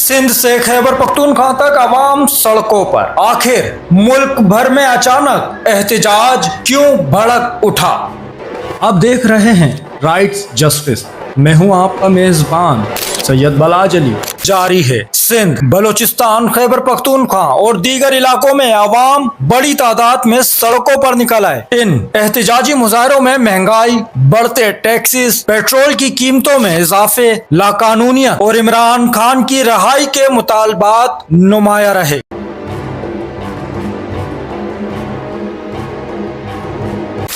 सिंध से खैबर पख्तूनख्वा तक आवाम सड़कों पर। आखिर मुल्क भर में अचानक एहतजाज क्यों भड़क उठा? अब देख रहे हैं राइट्स जस्टिस। मैं हूं आपका मेजबान सैयद बलाज अली। जारी है सिंध, बलूचिस्तान, खैबर पख्तूनख्वा और दीगर इलाकों में आवाम बड़ी तादाद में सड़कों पर निकल आए। इन एहतजाजी मुजाहरों में महंगाई, बढ़ते टैक्सेस, पेट्रोल की कीमतों में इजाफे, लाकानूनियत और इमरान खान की रिहाई के मुतालबात नुमाया रहे।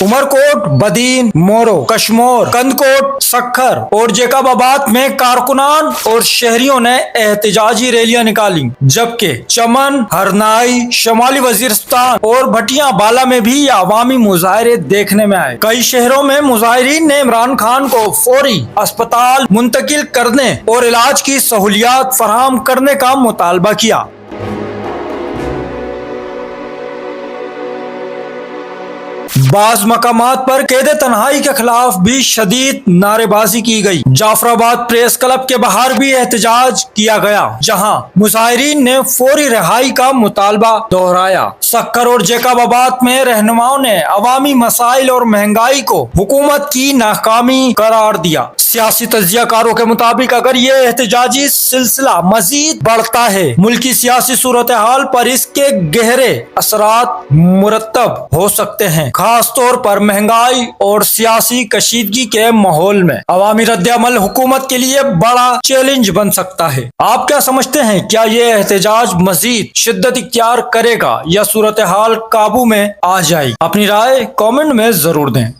उमरकोट, बदीन, मोरो, कश्मोर, कंदकोट, सक्खर और जेकाबाबाद में कारकुनान और शहरियों ने एहतजाजी रैलियां निकाली, जबकि चमन, हरनाई, शमाली वजीरिस्तान और भटिया बाला में भी अवामी मुजाहरे देखने में आए। कई शहरों में मुजाहिरीन ने इमरान खान को फौरी अस्पताल मुंतकिल करने और इलाज की सहूलियात फराहम करने का मुतालबा किया। बाज मकामात पर कैदे तन्हाई के खिलाफ भी शदीद नारेबाजी की गई। जाफराबाद प्रेस क्लब के बाहर भी एहतजाज किया गया, जहां मुजाहिरीन ने फौरी रिहाई का मुतालबा दोहराया। सक्कर और जेकाबाबाद में रहनुमाओं ने अवामी मसाइल और महंगाई को हुकूमत की नाकामी करार दिया। सियासी तज्जियाकारों के मुताबिक अगर ये एहतजाजी सिलसिला मजीद बढ़ता है, मुल्की सियासी सूरत हाल पर इसके गहरे असरात मुरतब हो सकते हैं, खास तौर पर महंगाई और सियासी कशीदगी के माहौल में। अवामी रद्द-ए-अमल हुकूमत के लिए बड़ा चैलेंज बन सकता है। आप क्या समझते हैं, क्या ये एहतजाज मजीद शिद्दत इख्तियार करेगा या सूरत हाल काबू में आ जाएगी? अपनी राय कमेंट में जरूर दें।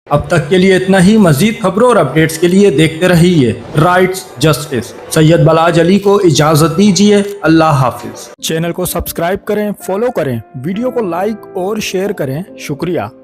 अब तक के लिए इतना ही। मजीद खबरों और अपडेट्स के लिए देखते रहिए राइट्स जस्टिस। सैयद बलाज अली को इजाजत दीजिए। अल्लाह हाफिज। चैनल को सब्सक्राइब करें, फॉलो करें, वीडियो को लाइक और शेयर करें। शुक्रिया।